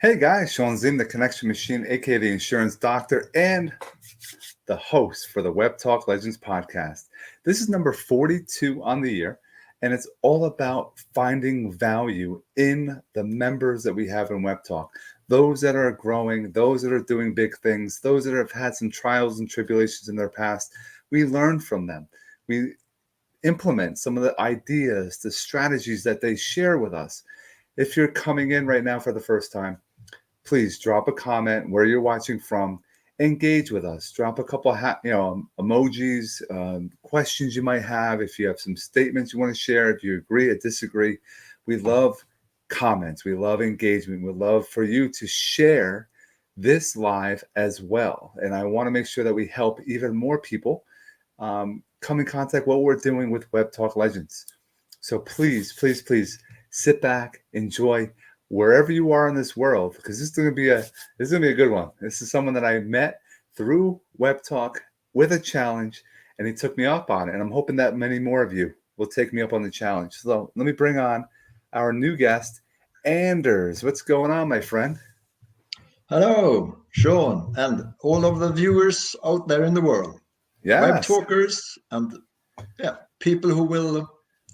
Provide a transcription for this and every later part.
Hey guys, Shawn Ziem, the Connection Machine, aka the Insurance Doctor, and the host for the Webtalk Legends Podcast. This is number 42 on the year, and it's all about finding value in the members that we have in Webtalk. Those that are growing, those that are doing big things, those that have had some trials and tribulations in their past. We learn from them. We implement some of the ideas, the strategies that they share with us. If you're coming in right now for the first time, please drop a comment where you're watching from. Engage with us. Drop a couple emojis, questions you might have. If you have some statements you want to share, if you agree or disagree, we love comments. We love engagement. We love for you to share this live as well. And I want to make sure that we help even more people come in contact with what we're doing with Webtalk Legends. So please sit back, enjoy wherever you are in this world, because this is gonna be a good one. This is someone that I met through Webtalk with a challenge, and he took me up on it. And I'm hoping that many more of you will take me up on the challenge. So let me bring on our new guest, Anders. What's going on, my friend? Hello, Shawn, and all of the viewers out there in the world. Web Yes. talkers and people who will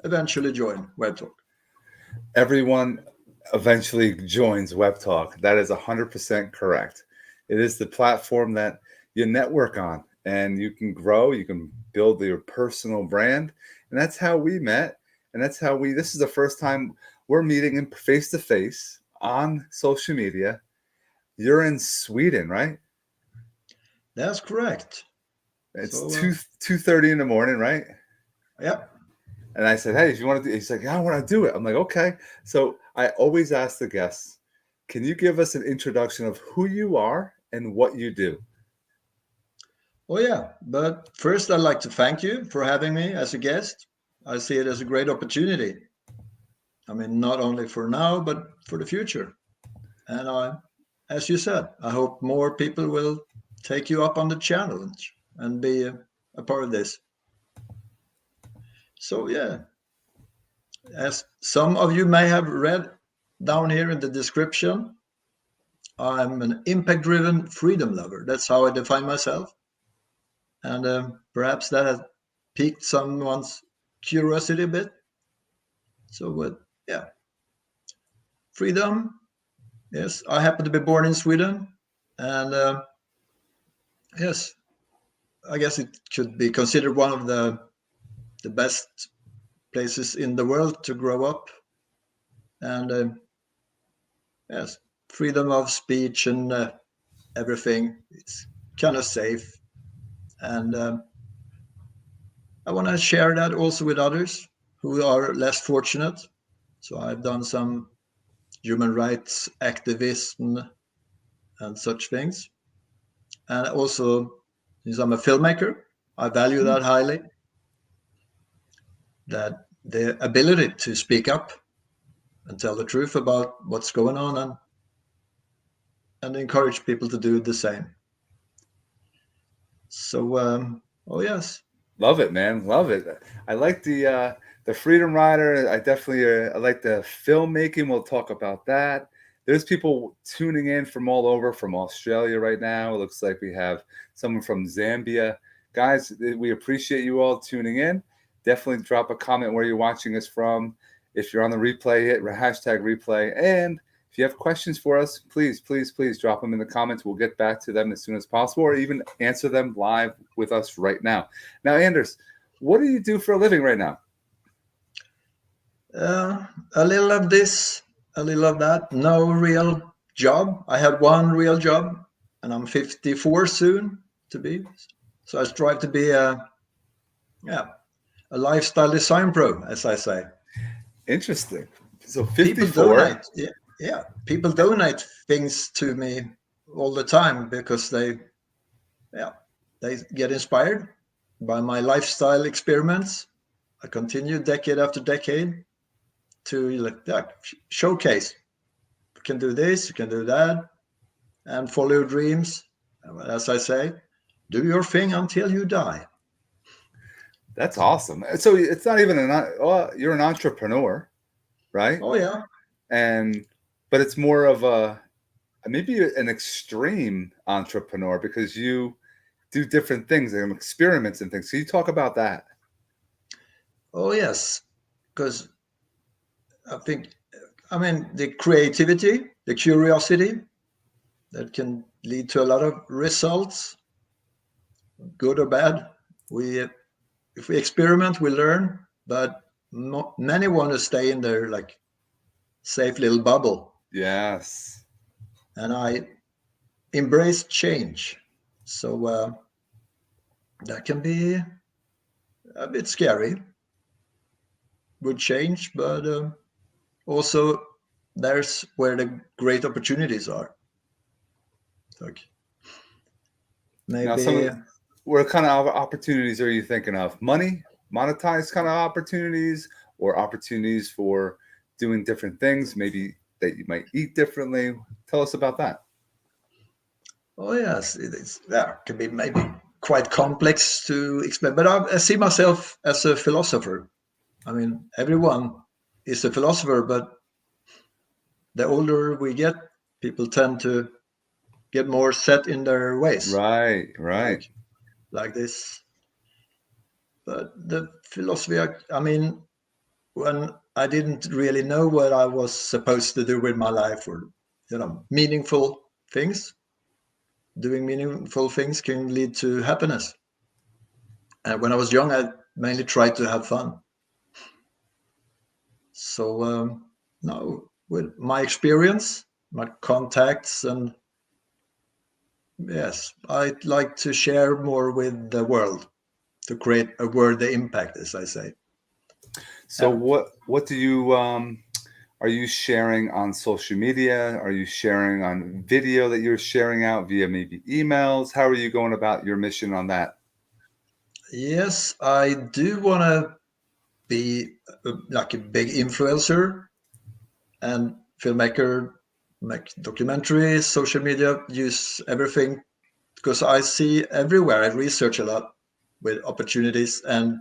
eventually join Webtalk. Everyone eventually joins Webtalk. That is 100% correct. It is the platform that you network on, and you can grow, you can build your personal brand. And that's how we met. And that's how this is the first time we're meeting in face to face on social media. You're in Sweden, right? That's correct. It's 2:30 in the morning, right? Yep. And I said, hey, if you want to do it, he's like, yeah, I want to do it. I'm like, okay. So I always ask the guests, can you give us an introduction of who you are and what you do? Oh, yeah. But first, I'd like to thank you for having me as a guest. I see it as a great opportunity. I mean, not only for now, but for the future. And as you said, I hope more people will take you up on the challenge and be a part of this. So, yeah, as some of you may have read down here in the description, I'm an impact-driven freedom lover. That's how I define myself. And perhaps that has piqued someone's curiosity a bit. So, yeah, freedom. Yes, I happen to be born in Sweden. And yes, I guess it could be considered one of the best places in the world to grow up. And yes, freedom of speech and everything. It's kind of safe. And I want to share that also with others who are less fortunate. So I've done some human rights activism and such things. And also, since I'm a filmmaker, I value that highly. That the ability to speak up and tell the truth about what's going on and encourage people to do the same. So, oh yes. Love it, man. Love it. I like the Freedom Rider. I definitely I like the filmmaking. We'll talk about that. There's people tuning in from all over, from Australia right now. It looks like we have someone from Zambia. Guys, we appreciate you all tuning in. Definitely drop a comment where you're watching us from. If you're on the replay, hit hashtag replay. And if you have questions for us, please drop them in the comments. We'll get back to them as soon as possible, or even answer them live with us right now. Now, Anders, what do you do for a living right now? A little of this, a little of that. No real job. I had one real job, and I'm 54 soon to be. So I strive to be a lifestyle design pro, as I say. Interesting. So 54. People donate. Yeah. People donate things to me all the time because they get inspired by my lifestyle experiments. I continue decade after decade to showcase. You can do this, you can do that, and follow your dreams. As I say, do your thing until you die. That's awesome. So it's not even you're an entrepreneur, right? Oh yeah. But it's more of maybe an extreme entrepreneur because you do different things and experiments and things. So you talk about that. Oh yes, because I think, I mean, the creativity, the curiosity, that can lead to a lot of results, good or bad. We, if we experiment, we learn, but many want to stay in their like safe little bubble. Yes. And I embrace change. So that can be a bit scary with change, but also there's where the great opportunities are. Like Now, maybe, what kind of opportunities are you thinking of? Money, monetized kind of opportunities, or opportunities for doing different things, maybe that you might eat differently? Tell us about that. oh yes, it is. Yeah, it can be maybe quite complex to explain. But I see myself as a philosopher. I mean, everyone is a philosopher, but the older we get, people tend to get more set in their ways, Right, right. like like this. But the philosophy, I mean, when I didn't really know what I was supposed to do with my life, or meaningful things, doing meaningful things can lead to happiness. And when I was young, I mainly tried to have fun. So now, with my experience, my contacts, and yes, I'd like to share more with the world to create a worthy impact, as I say. So And what do you are you sharing on social media? Are you sharing on video that you're sharing out via maybe emails? How are you going about your mission on that? yes, I do want to be like a big influencer and filmmaker, make documentaries, social media, use everything, because I see everywhere. I research a lot with opportunities and,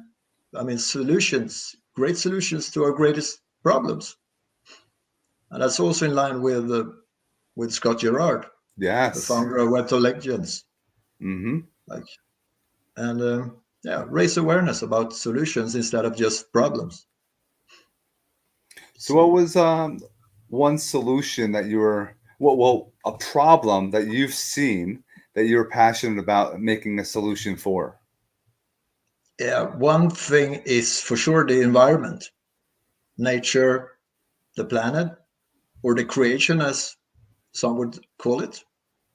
I mean, solutions, great solutions to our greatest problems. And that's also in line with Scott Gerard, the Yes. founder of Webtalk Legends. Mm-hmm. Like, and yeah, raise awareness about solutions instead of just problems. So what So was one solution that you were a problem that you've seen that you're passionate about making a solution for? yeah, one thing is for sure the environment, nature, the planet, or the creation, as some would call it.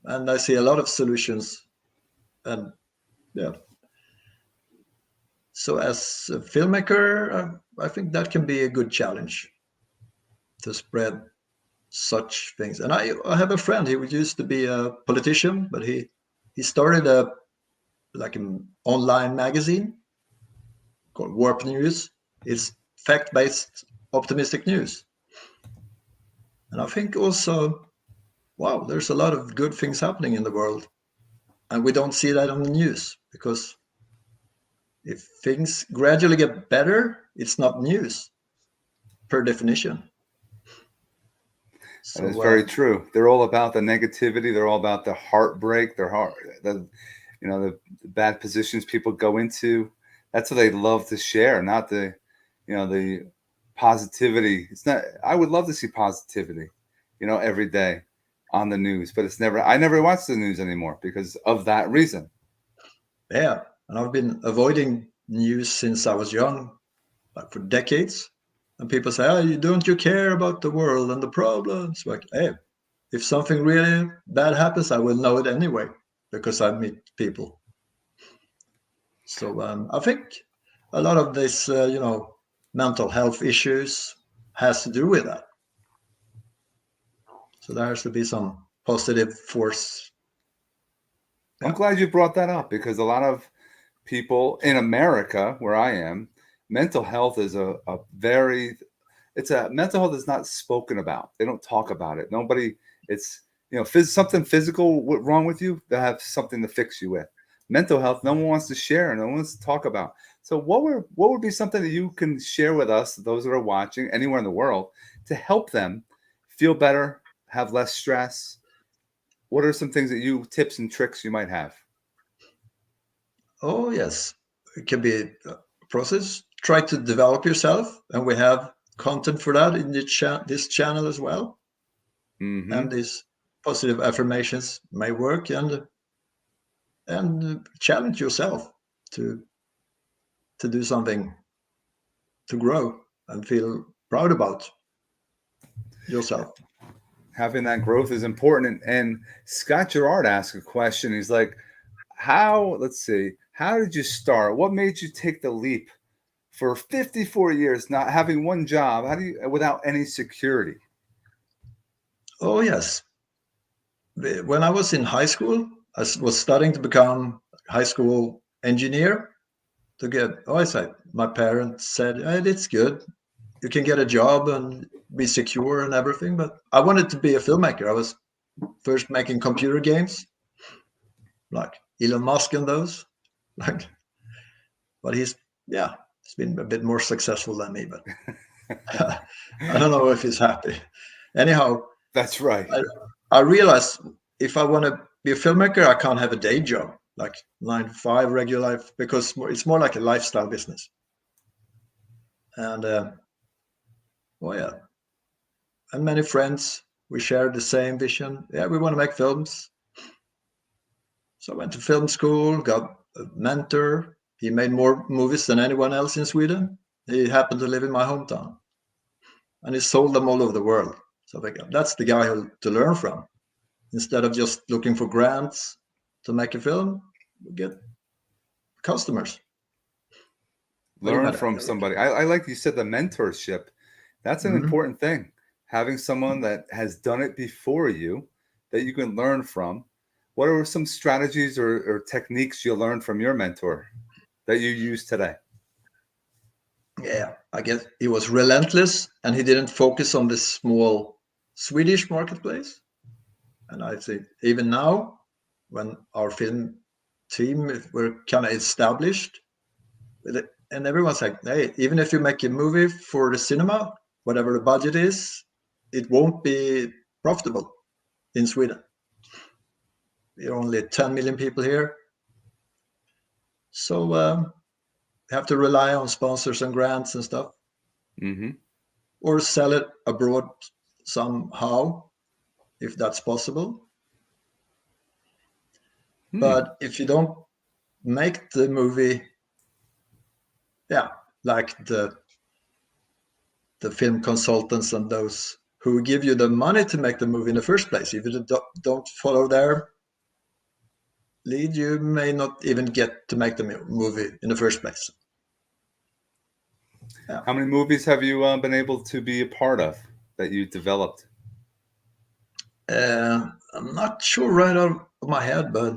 And I see a lot of solutions. And yeah, so as a filmmaker, I think that can be a good challenge to spread such things. And I have a friend. He used to be a politician, but he started a like an online magazine called Warp News. It's fact-based, optimistic news. And I think also, wow, there's a lot of good things happening in the world, and we don't see that on the news, because if things gradually get better, it's not news per definition. That is So very true. They're all about the negativity. They're all about the heartbreak. The the bad positions people go into. That's what they love to share, not the positivity. It's not. I would love to see positivity, every day on the news, but it's never. I never watch the news anymore because of that reason. yeah, and I've been avoiding news since I was young, like for decades. And people say, "Oh, don't you care about the world and the problems?" Like, hey, if something really bad happens, I will know it anyway because I meet people. So I think a lot of this, mental health issues has to do with that. So there has to be some positive force. I'm Yeah, glad you brought that up because a lot of people in America, where I am, mental health is a very it's a mental health is not spoken about. They don't talk about it. Nobody. It's something physical wrong with you. They have something to fix you with. Mental health, no one wants to share. No one wants to talk about. So what would be something that you can share with us, those that are watching anywhere in the world, to help them feel better, have less stress, what are some things that tips and tricks you might have? Oh, yes. It can be a process. Try to develop yourself, and we have content for that in this channel as well. Mm-hmm. And these positive affirmations may work, and challenge yourself to do something to grow and feel proud about yourself. Having that growth is important. And Scott Gerard asked a question. He's like, let's see, how did you start? What made you take the leap for 54 years, not having one job? Without any security? Oh, yes. When I was in high school, I was studying to become a high school engineer to get, oh, I said, my parents said, hey, it's good. You can get a job and be secure and everything. But I wanted to be a filmmaker. I was first making computer games, like Elon Musk and those. Like, but he's been a bit more successful than me. But I don't know if he's happy. Anyhow, That's right. I realized if I want to be a filmmaker, I can't have a day job like 9 to 5 regular life, because it's more like a lifestyle business. And well, yeah, and many friends, we share the same vision. Yeah, we want to make films. So I went to film school, got a mentor. He made more movies than anyone else in Sweden. He happened to live in my hometown, and he sold them all over the world. So I think that's the guy to learn from. Instead of just looking for grants to make a film, we get customers. Learn from somebody. I like you said the mentorship. That's an important thing. Having someone that has done it before you that you can learn from. What are some strategies or techniques you learned from your mentor that you use today? Yeah, I guess he was relentless, and he didn't focus on the small Swedish marketplace. And I think even now, when our film team were kind of established, and everyone's like, hey, even if you make a movie for the cinema, whatever the budget is, it won't be profitable in Sweden. We're only 10 million people here. So you have to rely on sponsors and grants and stuff, or sell it abroad somehow, if that's possible. But if you don't make the movie, like the film consultants and those who give you the money to make the movie in the first place, if you don't follow their lead, you may not even get to make the movie in the first place. Yeah. How many movies have you been able to be a part of that you developed? I'm not sure right out of my head, but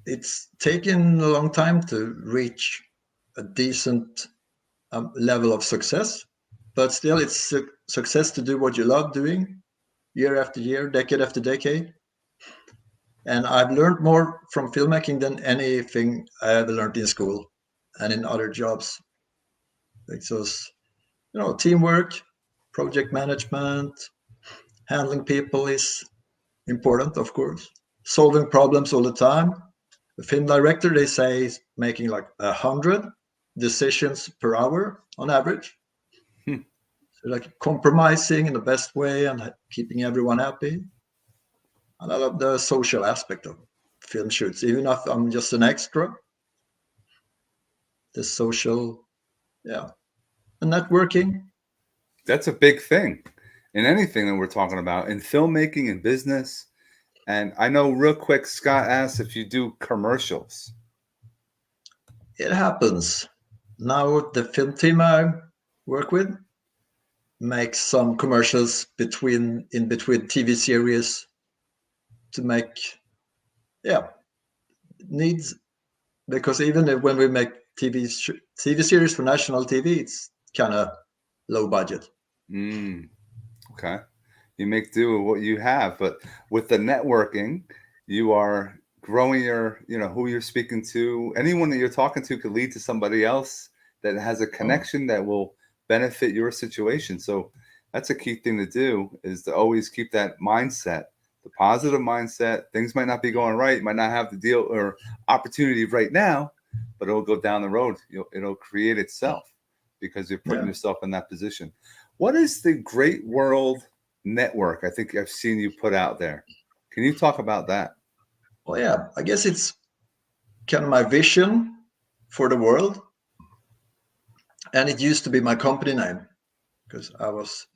it's taken a long time to reach a decent level of success. But still, it's success to do what you love doing year after year, decade after decade. And I've learned more from filmmaking than anything I ever learned in school and in other jobs. Because, teamwork, project management, handling people is important, of course. Solving problems all the time. The film director, they say, is making like 100 decisions per hour on average. So like compromising in the best way and keeping everyone happy. And I love the social aspect of film shoots, even if I'm just an extra. The social, and networking. That's a big thing in anything that we're talking about, in filmmaking and business. And I know real quick, Scott asked if you do commercials. It happens. Now the film team I work with makes some commercials in between TV series to make needs, because even when we make TV series for national TV, it's kind of low budget. Okay. You make do with what you have, but with the networking, you are growing your, who you're speaking to. Anyone that you're talking to could lead to somebody else that has a connection that will benefit your situation. So that's a key thing to do, is to always keep that mindset, the positive mindset. Things might not be going right. You might not have the deal or opportunity right now, but it'll go down the road. It'll create itself because you're putting yourself in that position. What is the Great World Network? I think I've seen you put out there. Can you talk about that? Well, yeah, I guess it's kind of my vision for the world. And it used to be my company name, because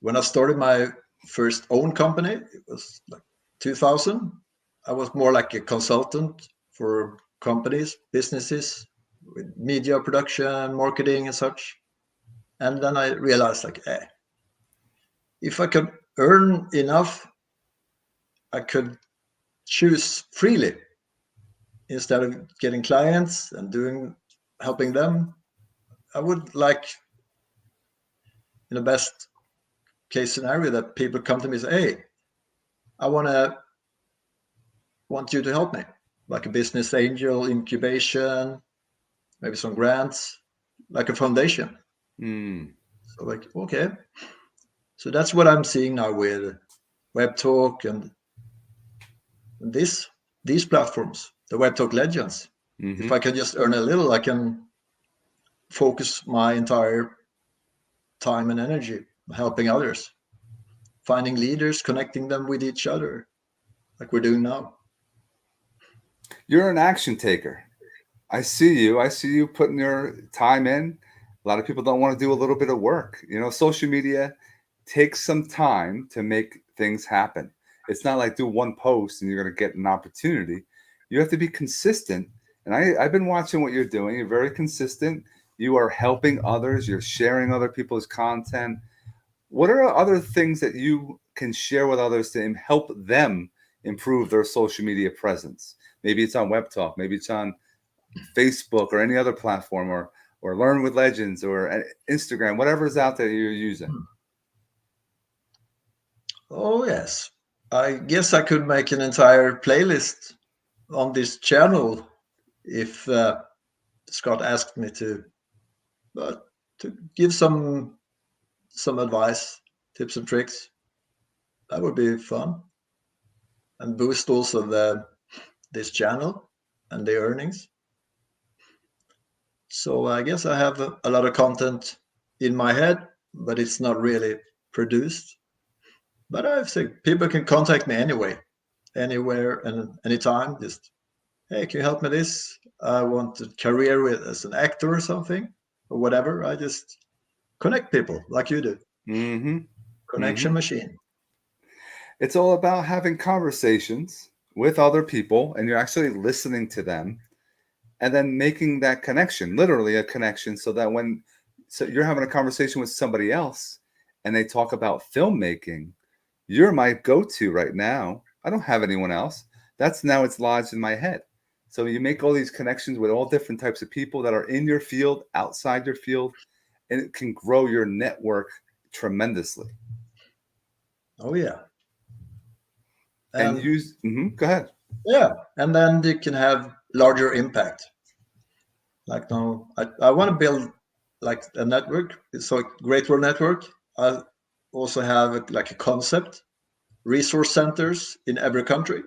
when I started my first own company, it was like 2000. I was more like a consultant for companies, businesses, with media production, marketing, and such. And then I realized, like, if I could earn enough, I could choose freely instead of getting clients and helping them. I would like, in the best case scenario, that people come to me and say, hey, I want you to help me, like a business angel, incubation, maybe some grants, like a foundation. So like, okay. So that's what I'm seeing now with Webtalk and these platforms, the Webtalk Legends. If I can just earn a little, I can focus my entire time and energy helping others, finding leaders, connecting them with each other, like we're doing now. You're an action taker. I see you putting your time in. A lot of people don't want to do a little bit of work. Social media takes some time to make things happen. It's not like do one post and you're going to get an opportunity. You have to be consistent. And I've been watching what you're doing. You're very consistent. You are helping others. You're sharing other people's content. What are other things that you can share with others to help them improve their social media presence? Maybe it's on Webtalk. Maybe it's on Facebook or any other platform, or Learn with Legends or Instagram, whatever is out there you're using. Oh, yes. I guess I could make an entire playlist on this channel if Scott asked me to, but to give some advice, tips and tricks. That would be fun, and boost also this channel and the earnings. So I guess I have a lot of content in my head, but it's not really produced. But I think people can contact me anyway, anywhere and anytime. Just, hey, can you help me this? I want a career as an actor or something, or whatever. I just connect people like you do. Connection machine. It's all about having conversations with other people, and you're actually listening to them, and then making that connection, literally a connection, so that when you're having a conversation with somebody else and they talk about filmmaking, you're my go-to right now. I don't have anyone else. It's lodged in my head. So you make all these connections with all different types of people that are in your field, outside your field, and it can grow your network tremendously. Oh, yeah. And use, go ahead. Yeah. And then you can have larger impact. Like now, I want to build like a network. So a Great World Network. I also have a concept, resource centers in every country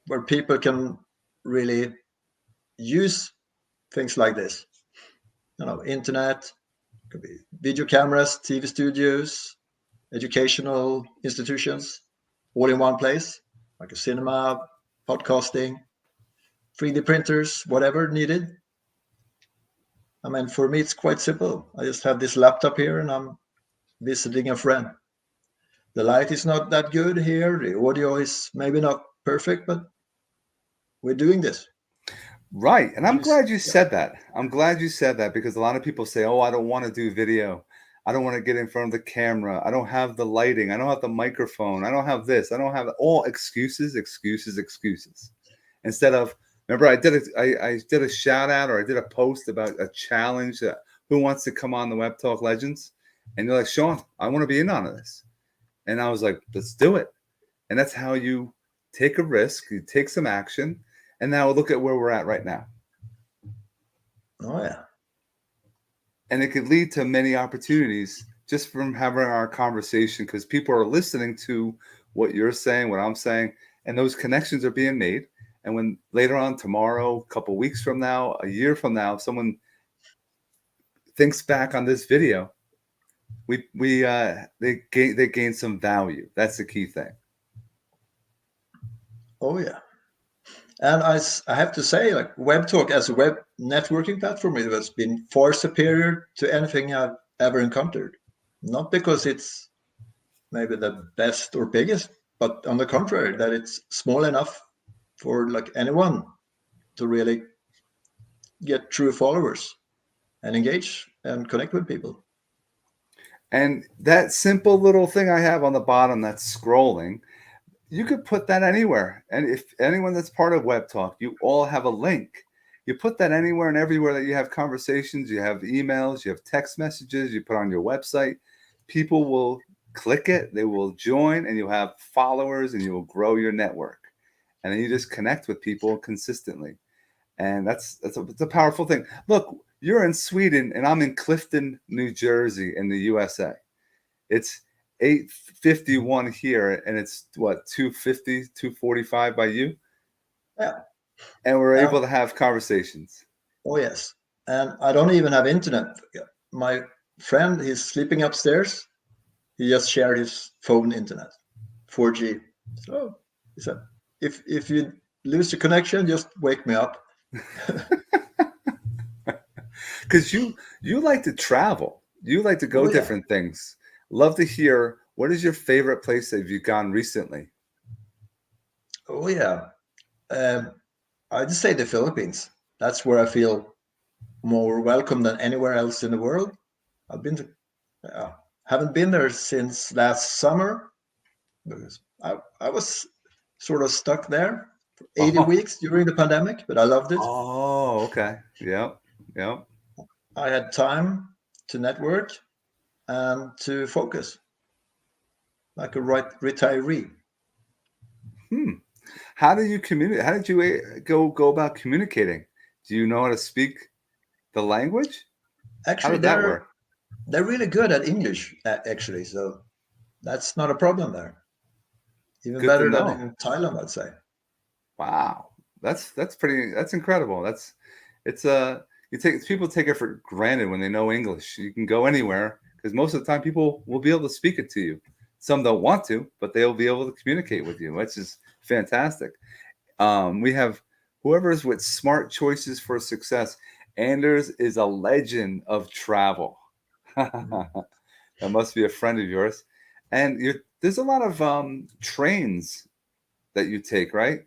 where people can really use things like this. Internet, could be video cameras, TV studios, educational institutions, all in one place, like a cinema, podcasting, 3D printers, whatever needed. I mean, for me, it's quite simple. I just have this laptop here and I'm visiting a friend. The light is not that good here. The audio is maybe not perfect, but we're doing this. Right. And I'm glad you said that. I'm glad you said that, because a lot of people say, oh, I don't want to do video. I don't want to get in front of the camera. I don't have the lighting. I don't have the microphone. I don't have this. I don't have all excuses. Instead of, remember, I did a shout out, or I did a post about a challenge that who wants to come on the Webtalk Legends? And you're like, Shawn, I want to be in on this. And I was like, let's do it. And that's how you take a risk, you take some action. And now look at where we're at right now. Oh, yeah. And it could lead to many opportunities just from having our conversation, because people are listening to what you're saying, what I'm saying, and those connections are being made. And when later on, tomorrow, a couple weeks from now, a year from now, someone thinks back on this video, they gain some value. That's the key thing. Oh yeah. And I have to say, like Webtalk as a web networking platform, it has been far superior to anything I've ever encountered. Not because it's maybe the best or biggest, but on the contrary, that it's small enough for like anyone to really get true followers and engage and connect with people. And that simple little thing I have on the bottom that's scrolling, you could put that anywhere. And if anyone that's part of Web Talk, you all have a link. You put that anywhere and everywhere that you have conversations, you have emails, you have text messages, you put on your website. People will click it, they will join, and you'll have followers and you will grow your network. And then you just connect with people consistently. And it's a powerful thing. Look, you're in Sweden and I'm in Clifton, New Jersey in the USA. It's 8:51 here and it's what, 2:50, 2:45 by you? Yeah. And we're able to have conversations. Oh yes. And I don't even have internet. My friend, he's sleeping upstairs. He just shared his phone internet, 4G. So he said, if you lose the connection, just wake me up. Because you like to travel. You like to go different things. Love to hear, what is your favorite place that you've gone recently? Oh yeah. I'd say the Philippines. That's where I feel more welcome than anywhere else in the world. I've been to, haven't been there since last summer because I was sort of stuck there for 80 weeks during the pandemic, but I loved it. Oh, okay. Yep. Yep. I had time to network and to focus like a retiree. How do you communicate? How did you go about communicating? Do you know how to speak the language? Actually, how did that work? They're really good at English, actually. So that's not a problem there. Even Good better to than know. in Thailand, I'd say. Wow, that's incredible. People take it for granted when they know English. You can go anywhere because most of the time people will be able to speak it to you. Some don't want to, but they'll be able to communicate with you, which is fantastic. We have whoever's with smart choices for success. Anders is a legend of travel. That must be a friend of yours. And there's a lot of trains that you take, right?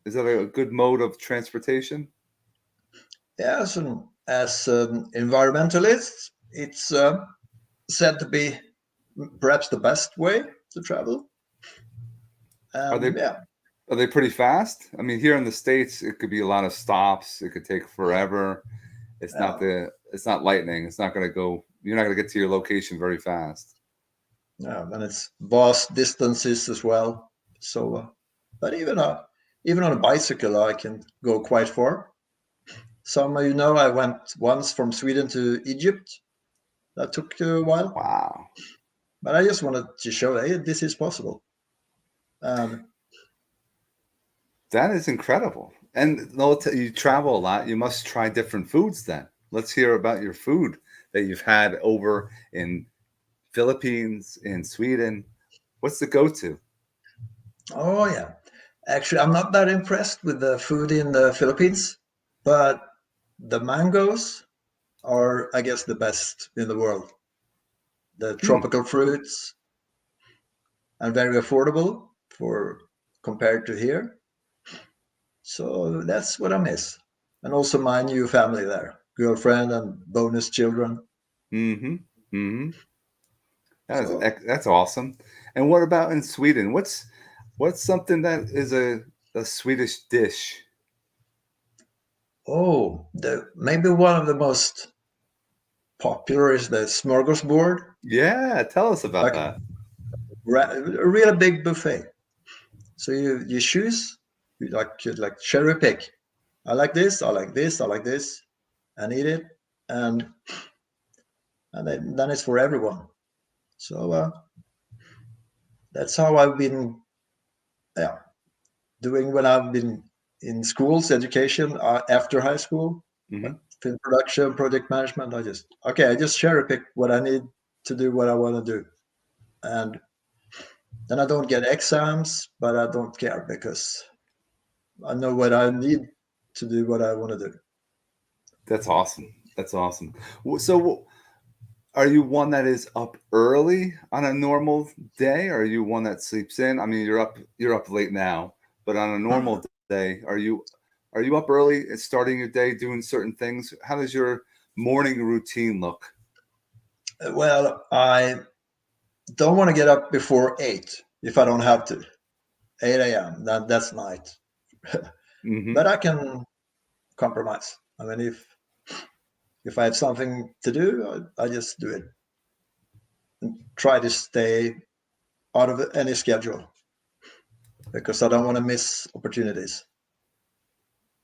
Is that a good mode of transportation? Yeah, so as environmentalists, it's said to be perhaps the best way to travel. Are they Yeah. are they pretty fast? I mean, here in the States, it could be a lot of stops. It could take forever. It's not lightning. It's not going to go. You're not going to get to your location very fast. Yeah, and it's vast distances as well. So, but even on a bicycle, I can go quite far. Some of you know I went once from Sweden to Egypt. That took a while. Wow. But I just wanted to show, hey, this is possible. That is incredible. And you travel a lot. You must try different foods then. Let's hear about your food that you've had over in Philippines, in Sweden. What's the go-to? Oh, yeah. Actually, I'm not that impressed with the food in the Philippines, but the mangoes are, I guess, the best in the world. The tropical fruits and very affordable for compared to here. So that's what I miss. And also my new family there, girlfriend and bonus children. Mm-hmm. Mm-hmm. So, That's awesome. And what about in Sweden? What's something that is a Swedish dish? maybe one of the most popular is the smorgasbord, Yeah, tell us about like that. a really big buffet. So you choose, you like cherry pick. I like this, I like this, I like this, and eat it, and then it's for everyone. So that's how I've been, yeah, doing when I've been in schools, education, after high school, Hmm. like film production, project management. I just cherry pick what I need to do, what I want to do. And then I don't get exams, but I don't care because I know what I need to do, what I want to do. That's awesome. That's awesome. So, are you one that is up early on a normal day, or are you one that sleeps in? I mean, you're up late now, but on a normal day, are you up early and starting your day doing certain things? How does your morning routine look? Well, I don't want to get up before 8 if I don't have to. 8 a.m. That's night. Hmm. But I can compromise. I mean, if I have something to do, I just do it and try to stay out of any schedule because I don't want to miss opportunities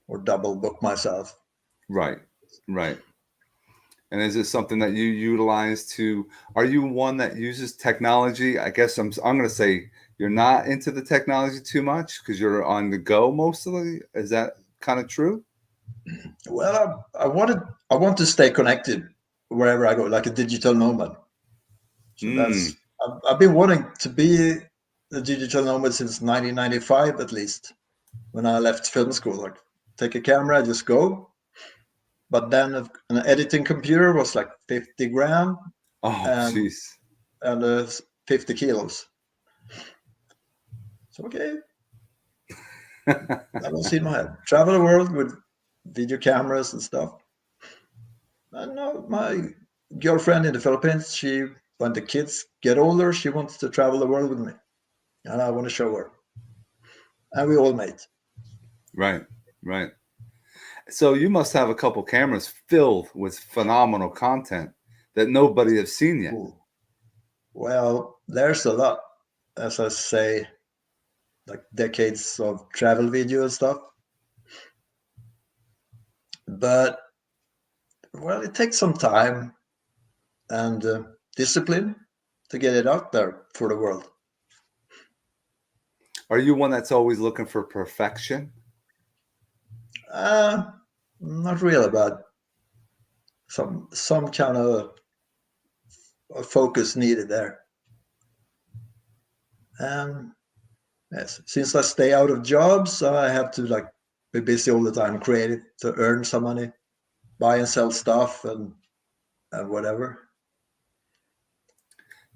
or double book myself. Right, right. And is this something that you utilize to? Are you one that uses technology? I guess I'm going to say you're not into the technology too much because you're on the go mostly. Is that kind of true? Well, I want to stay connected wherever I go, like a digital nomad. So Mm. I've been wanting to be a digital nomad since 1995 at least. When I left film school, like take a camera, just go. But then an editing computer was like 50 grand Oh, and jeez. 50 kilos. So okay, that was in my head. Travel the world with video cameras and stuff. And now my girlfriend in the Philippines, when the kids get older, she wants to travel the world with me, and I want to show her. And we all mate. Right, right. So you must have a couple cameras filled with phenomenal content that nobody has seen yet. Ooh. Well, there's a lot, as I say, like decades of travel video and stuff. But well, it takes some time and discipline to get it out there for the world. Are you one that's always looking for perfection? Uh, Not really, but some kind of focus needed there. And yes, since I stay out of jobs, I have to like be busy all the time, creative to earn some money, buy and sell stuff, and whatever.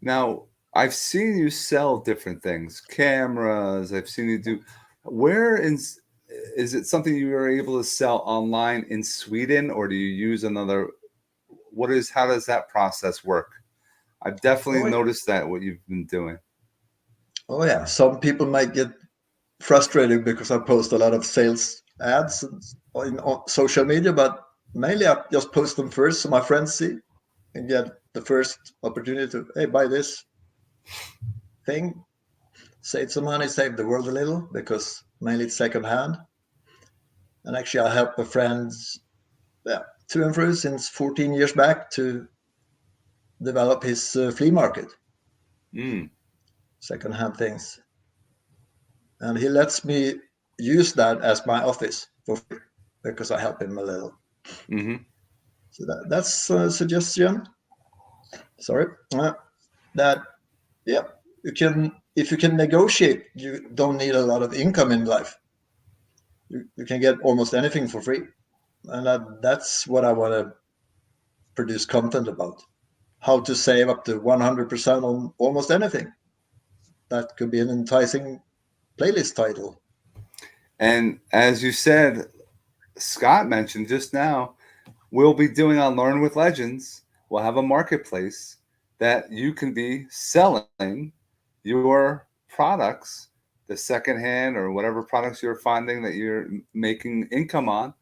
Now, I've seen you sell different things, cameras. I've seen you do. Where is it something you are able to sell online in Sweden, or do you use another? How does that process work? I've definitely Oh, noticed that what you've been doing. oh yeah, some people might get frustrated because I post a lot of sales ads on social media, but mainly I just post them first so my friends see and get the first opportunity to, hey, buy this thing, save some money, save the world a little because mainly it's second hand. And actually, I help a friend, yeah, to and through since 14 years back to develop his flea market, Mm. second hand things. And he lets me use that as my office for free because I help him a little. Hmm. So that's a suggestion. Sorry. That, yeah, you can, if you can negotiate, you don't need a lot of income in life. You can get almost anything for free. And that's what I want to produce content about. How to save up to 100% on almost anything. That could be an enticing playlist title. And as you said, Scott mentioned just now, we'll be doing on Learn with Legends. We'll have a marketplace that you can be selling your products, the secondhand or whatever products you're finding that you're making income on,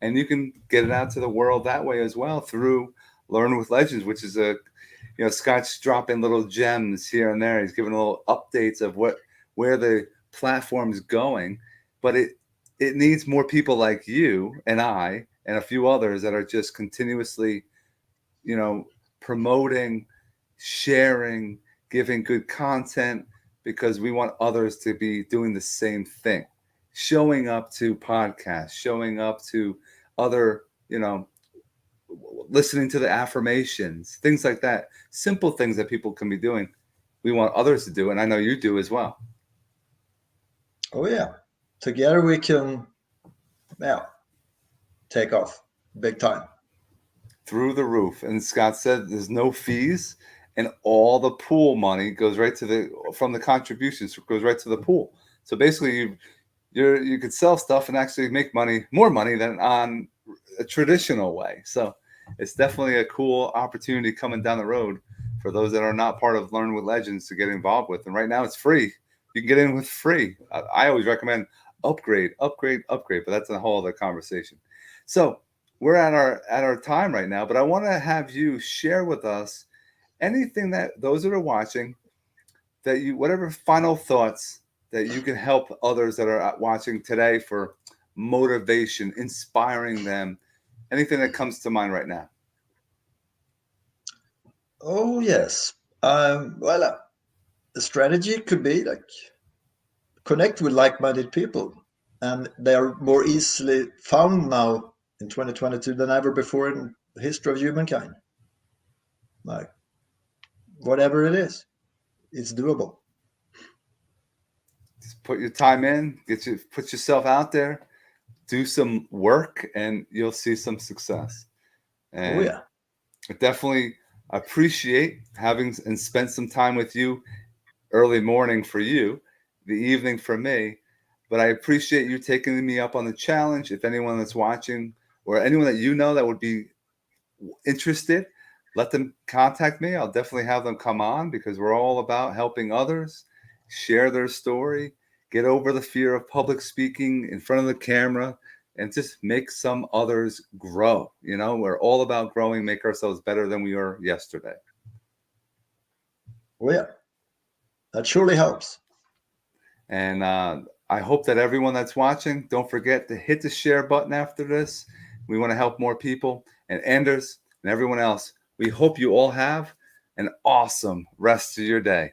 and you can get it out to the world that way as well through Learn with Legends, which is Scott's dropping little gems here and there. He's giving little updates of where the platform's going, but it needs more people like you and I and a few others that are just continuously, promoting, sharing, giving good content, because we want others to be doing the same thing, showing up to podcasts, showing up to other, listening to the affirmations, things like that, simple things that people can be doing. We want others to do, and I know you do as well. Oh yeah, together we can, take off big time. Through the roof. And Scott said there's no fees, and all the pool money goes right to from the contributions goes right to the pool. So basically, you could sell stuff and actually make more money than on a traditional way. So it's definitely a cool opportunity coming down the road for those that are not part of Learn with Legends to get involved with. And right now it's free. You can get in with free. I always recommend upgrade, but that's a whole other conversation. So we're at our time right now, but I want to have you share with us anything that those that are watching, that whatever final thoughts that you can help others that are watching today for motivation, inspiring them, anything that comes to mind right now. Oh yes. Well, the strategy could be like connect with like-minded people, and they are more easily found now in 2022 than ever before in the history of humankind. Like whatever it is, it's doable. Just put your time in, put yourself out there, do some work, and you'll see some success. And Oh yeah. I definitely appreciate having and spent some time with you. Early morning for you, the evening for me. But I appreciate you taking me up on the challenge. If anyone that's watching or anyone that you know that would be interested, let them contact me. I'll definitely have them come on, because we're all about helping others share their story, get over the fear of public speaking in front of the camera, and just make some others grow. We're all about growing, make ourselves better than we were yesterday. Oh yeah. That surely helps. And I hope that everyone that's watching, don't forget to hit the share button after this. We want to help more people. And Anders and everyone else, we hope you all have an awesome rest of your day.